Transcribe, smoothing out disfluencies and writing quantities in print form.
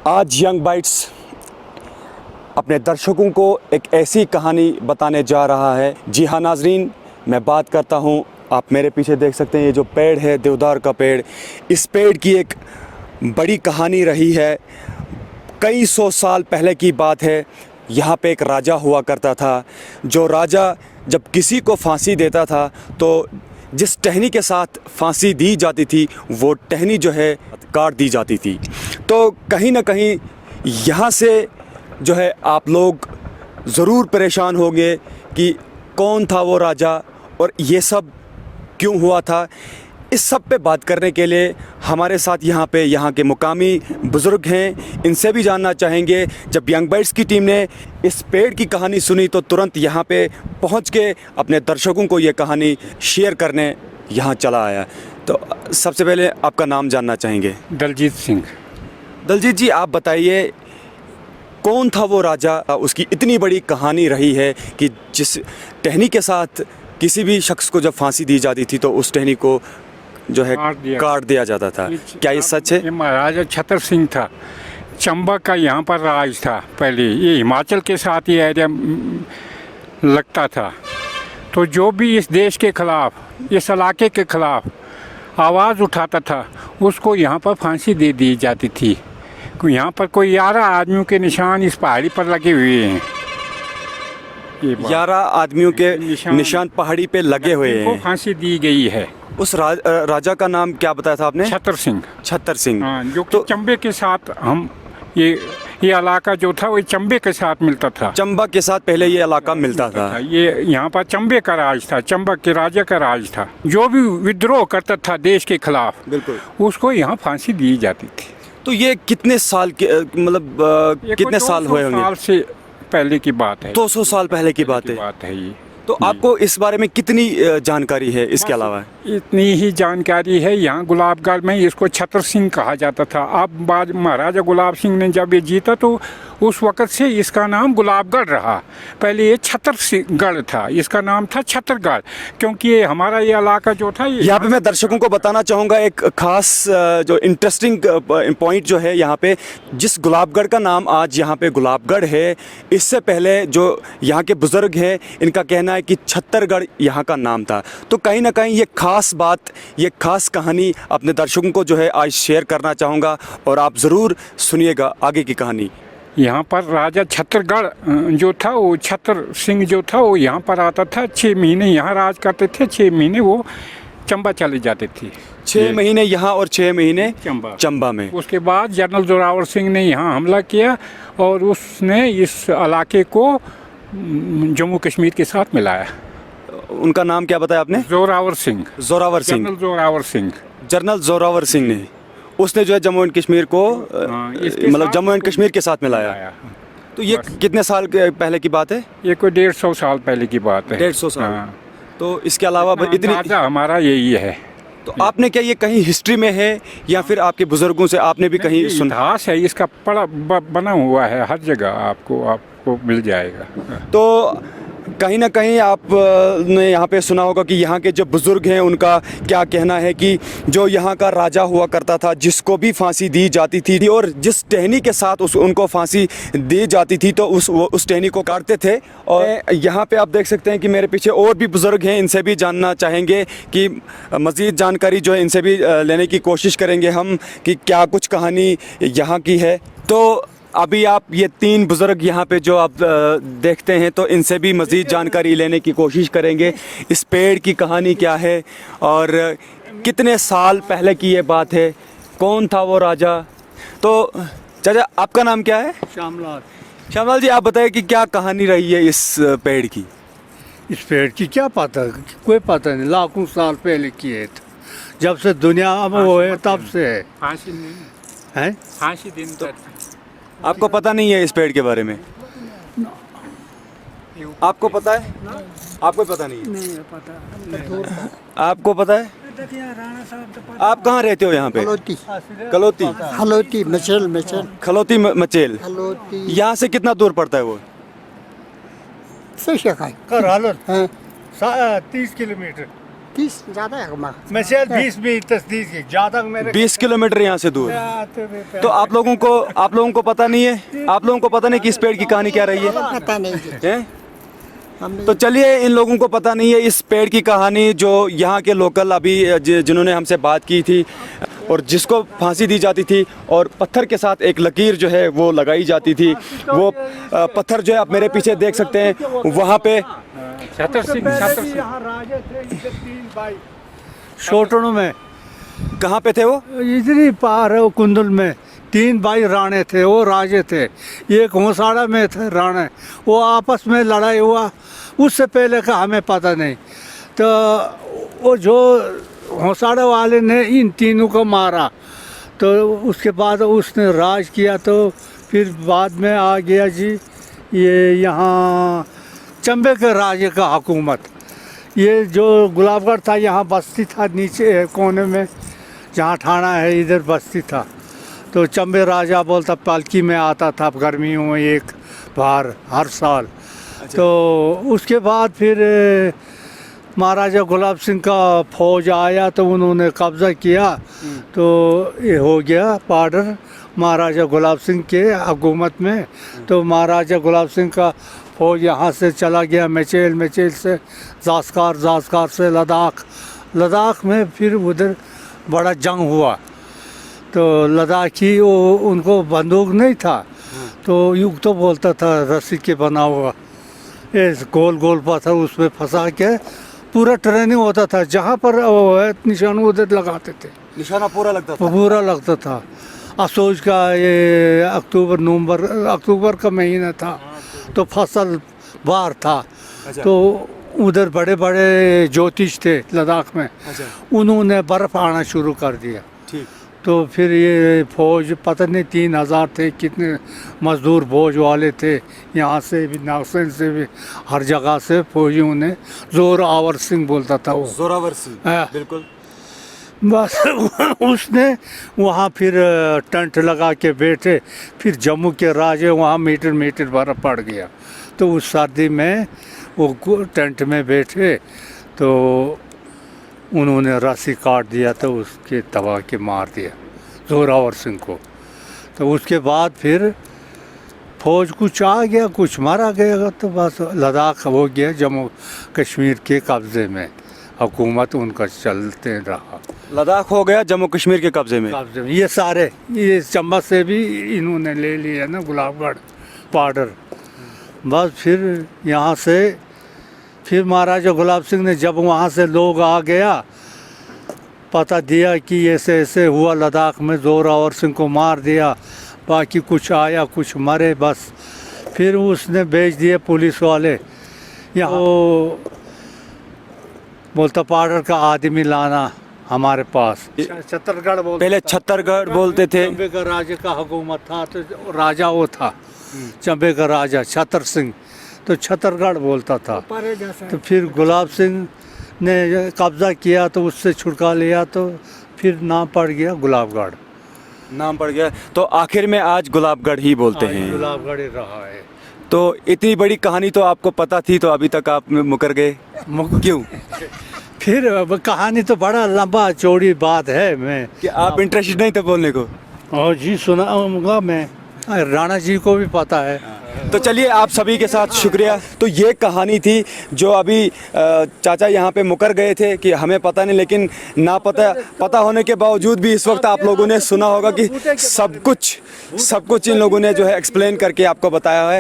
आज young bytes अपने दर्शकों को एक ऐसी कहानी बताने जा रहा है। जी हाँ नाजरीन, मैं बात करता हूँ, आप मेरे पीछे देख सकते हैं ये जो पेड़ है देवदार का पेड़, इस पेड़ की एक बड़ी कहानी रही है। कई सौ साल पहले की बात है। यहाँ पे एक राजा हुआ करता था। जो राजा जब किसी को फांसी देता था तो जिस टहनी के साथ फांसी दी जाती थी वो टहनी जो है काट दी जाती थी। तो कहीं ना कहीं यहाँ से जो है आप लोग ज़रूर परेशान होंगे कि कौन था वो राजा और ये सब क्यों हुआ था। इस सब पे बात करने के लिए हमारे साथ यहाँ के मुकामी बुज़ुर्ग हैं, इनसे भी जानना चाहेंगे। जब यंग बाइट्स की टीम ने इस पेड़ की कहानी सुनी तो तुरंत यहाँ पे पहुँच के अपने दर्शकों को ये कहानी शेयर करने यहाँ चला आया। तो सबसे पहले आपका नाम जानना चाहेंगे। दलजीत सिंह। दलजीत जी, आप बताइए कौन था वो राजा, उसकी इतनी बड़ी कहानी रही है कि जिस टहनी के साथ किसी भी शख्स को जब फांसी दी जाती थी तो उस टहनी को जो है काट दिया जाता था। क्या ये सच है? महाराजा छतर सिंह था। चंबा का यहाँ पर राज था पहले। ये हिमाचल के साथ ये एरिया लगता था। तो जो भी इस देश के ख़िलाफ़, इस इलाके के ख़िलाफ़ आवाज़ उठाता था उसको यहाँ पर फांसी दे दी जाती थी। यहाँ पर कोई 11 आदमियों के निशान इस पहाड़ी पर लगे हुए हैं। 11 आदमियों के निशान पहाड़ी पे लगे हुए हैं। फांसी दी गई है। उस राजा का नाम क्या बताया था आपने? छतर सिंह। छतर सिंह। जो तो चंबे के साथ हम ये इलाका जो था वो चंबे के साथ मिलता था। चंबा के साथ पहले ये इलाका मिलता था। ये यहाँ पर चंबे का राज था, चंबा के राजा का राज था। जो भी विद्रोह करता था देश के खिलाफ बिल्कुल उसको यहाँ फांसी दी जाती थी। तो ये कितने साल के मतलब कितने साल हुए होंगे? 200 साल से पहले की बात है। 200 साल पहले की बात है ये। तो आपको इस बारे में कितनी जानकारी है इसके अलावा? इतनी ही जानकारी है। यहाँ गुलाबगढ़ में इसको छतर सिंह कहा जाता था। अब बाद महाराजा गुलाब सिंह ने जब ये जीता तो उस वक़्त से इसका नाम गुलाबगढ़ रहा। पहले ये छतरगढ़ था, इसका नाम था छतरगढ़, क्योंकि ये हमारा ये इलाका जो था। यहाँ पे मैं दर्शकों को बताना चाहूँगा एक ख़ास जो इंटरेस्टिंग पॉइंट जो है यहाँ पे, जिस गुलाबगढ़ का नाम आज यहाँ पे गुलाबगढ़ है, इससे पहले जो यहाँ के बुज़ुर्ग हैं इनका कहना है कि छत्तरगढ़ यहाँ का नाम था। तो कहीं ना कहीं ये ख़ास बात, ये ख़ास कहानी अपने दर्शकों को जो है आज शेयर करना चाहूँगा और आप ज़रूर सुनिएगा आगे की कहानी। यहाँ पर राजा छतरगढ़ जो था वो छतर सिंह जो था वो यहाँ पर आता था। 6 महीने यहाँ राज करते थे, 6 महीने वो चंबा चले जाते थे। 6 महीने यहाँ और 6 महीने चंबा में। उसके बाद जनरल जोरावर सिंह ने यहाँ हमला किया और उसने इस इलाके को जम्मू कश्मीर के साथ मिलाया। उनका नाम क्या बताया आपने? जोरावर सिंह। जोरावर सिंह। जनरल जोरावर सिंह। जनरल जोरावर सिंह ने उसने जो है जम्मू एंड कश्मीर को मतलब जम्मू एंड कश्मीर के साथ मिलाया। तो ये कितने साल पहले की बात है? ये कोई 150 साल पहले की बात है। 150 साल। तो इसके अलावा इतनी हमारा यही है। तो आपने क्या ये कहीं हिस्ट्री में है या फिर आपके बुजुर्गों से आपने भी कहीं सुना? इतिहास है इसका, पड़ा बना हुआ है, हर जगह आपको मिल जाएगा। तो कहीं ना कहीं आपने यहाँ पे सुना होगा कि यहाँ के जो बुज़ुर्ग हैं उनका क्या कहना है कि जो यहाँ का राजा हुआ करता था जिसको भी फांसी दी जाती थी और जिस टहनी के साथ उनको फांसी दी जाती थी तो उस टहनी को काटते थे। और यहाँ पे आप देख सकते हैं कि मेरे पीछे और भी बुज़ुर्ग हैं, इनसे भी जानना चाहेंगे कि मज़ीद जानकारी जो है इनसे भी लेने की कोशिश करेंगे हम कि क्या कुछ कहानी यहाँ की है। तो अभी आप ये 3 बुज़ुर्ग यहाँ पे जो आप देखते हैं तो इनसे भी मज़ीद जानकारी लेने की कोशिश करेंगे। इस पेड़ की कहानी क्या है और कितने साल पहले की ये बात है, कौन था वो राजा। तो चाचा आपका नाम क्या है? श्यामलाल। श्यामलाल जी, आप बताइए कि क्या कहानी रही है इस पेड़ की? इस पेड़ की क्या पता, कोई पता नहीं। लाखों साल पहले की है, जब से दुनिया में वो है तब से है। फांसी दिन तक आपको पता नहीं है इस पेड़ के बारे में? आपको पता है? आपको पता नहीं है? नहीं पता। आपको पता है? आप कहाँ रहते हो यहाँ पे? कलोती। खलोती मचेल। खलोती मचेल। यहाँ से कितना दूर पड़ता है वो? 30 किलोमीटर। 30 ज़्यादा है हमारा। मशेल 20 भी तस्दीक है, ज़्यादा मेरे 20 किलोमीटर यहाँ से दूर। तो आप लोगों को पता नहीं है, आप लोगों को पता नहीं कि इस पेड़ की कहानी क्या रही है? पता नहीं जी। हैं? हमें तो चलिए, इन लोगों को पता नहीं है इस पेड़ की कहानी, जो यहाँ के लोकल अभी जिन्होंने हमसे बात की थी और जिसको फांसी दी जाती थी और पत्थर के साथ एक लकीर जो है वो लगाई जाती थी, वो पत्थर जो है आप मेरे पीछे देख सकते हैं, वहाँ पे छतर सिंह यहाँ राजे थे, इधर 3 भाई छोटनों में, कहाँ पे थे वो? इधर ही पार है वो कुंदल में 3 भाई राणे थे, वो राजे थे। एक होसाड़ा में थे राणे, वो आपस में लड़ाई हुआ, उससे पहले का हमें पता नहीं। तो वो जो होसाड़ा वाले ने इन तीनों को मारा, तो उसके बाद उसने राज किया, तो फिर बाद में आ गया जी ये यहाँ चंबे के राजे का हुकूमत। ये जो गुलाबगढ़ था, यहाँ बस्ती था नीचे कोने में, जहाँ ठाणा है इधर बस्ती था। तो चंबे राजा बोलता पालकी में आता था गर्मियों में एक बार हर साल। तो उसके बाद फिर महाराजा गुलाब सिंह का फौज आया, तो उन्होंने कब्ज़ा किया, तो ये हो गया बॉर्डर महाराजा गुलाब सिंह के हुकूमत में। तो महाराजा गुलाब सिंह का फौज यहाँ से चला गया मचेल, मचेल से ज़ास्कार, ज़ास्कार से लद्दाख, लद्दाख में फिर उधर बड़ा जंग हुआ। तो लद्दाखी वो उनको बंदूक नहीं था, तो युग तो बोलता था रस्सी के बना हुआ, ये गोल गोल पत्थर उसमें फंसा के पूरा ट्रेनिंग होता था, जहाँ पर वो है निशान उधर लगाते थे, निशाना पूरा लगता था। पूरा लगता था। असोज का ये अक्टूबर का महीना था, तो फसल बाहर था। तो उधर बड़े बड़े ज्योतिष थे लद्दाख में, उन्होंने बर्फ़ आना शुरू कर दिया। ठीक। तो फिर ये फौज पता नहीं 3000 थे, कितने मजदूर फौज वाले थे, यहाँ से भी नागसेन से भी हर जगह से फौजियों ने, जोरावर सिंह बोलता था वो, जोरावर सिंह, हाँ। बिल्कुल। बस उसने वहाँ फिर टेंट लगा के बैठे, फिर जम्मू के राजे वहाँ मीटर मीटर बर्फ़ पड़ गया। तो उस सर्दी में वो टेंट में बैठे, तो उन्होंने रस्सी काट दिया, तो उसके दबा के मार दिया जोरावर सिंह को। तो उसके बाद फिर फौज कुछ आ गया, कुछ मारा गया, तो बस लद्दाख हो गया जम्मू कश्मीर के कब्ज़े में, हुकूमत उनका चलते रहा। लद्दाख हो गया जम्मू कश्मीर के कब्जे में। ये सारे ये चंबा से भी इन्होंने ले लिया ना गुलाबगढ़ बॉर्डर। बस फिर यहाँ से फिर महाराजा गुलाब सिंह ने जब वहाँ से लोग आ गया, पता दिया कि ऐसे ऐसे हुआ लद्दाख में, जोरावर सिंह को मार दिया, बाकी कुछ आया कुछ मरे, बस फिर उसने भेज दिए पुलिस वाले यहाँ, बोलता पाउडर का आदमी लाना हमारे पास। छत्तरगढ़ बोलते, पहले छत्तरगढ़ बोलते थे। चंबे का राजा का हुकूमत था, तो राजा वो था चंबे का राजा छतर सिंह, तो छत्तरगढ़ बोलता था। तो फिर गुलाब सिंह ने कब्ज़ा किया, तो उससे छुटका लिया, तो फिर नाम पड़ गया गुलाबगढ़, नाम पड़ गया। तो आखिर में आज गुलाबगढ़ ही बोलते हैं। गुलाबगढ़ ही रहा है। तो इतनी बड़ी कहानी तो आपको पता थी, तो अभी तक आप मुकर गए क्यों? फिर अब कहानी तो बड़ा लंबा चौड़ी बात है, मैं कि आप इंटरेस्टेड नहीं थे बोलने को? और जी सुनाऊंगा मैं, राणा जी को भी पता है। तो चलिए, आप सभी के साथ शुक्रिया। तो ये कहानी थी जो अभी चाचा यहाँ पे मुकर गए थे कि हमें पता नहीं, लेकिन ना पता होने के बावजूद भी इस वक्त आप लोगों ने सुना होगा कि सब कुछ इन लोगों ने जो है एक्सप्लेन करके आपको बताया है।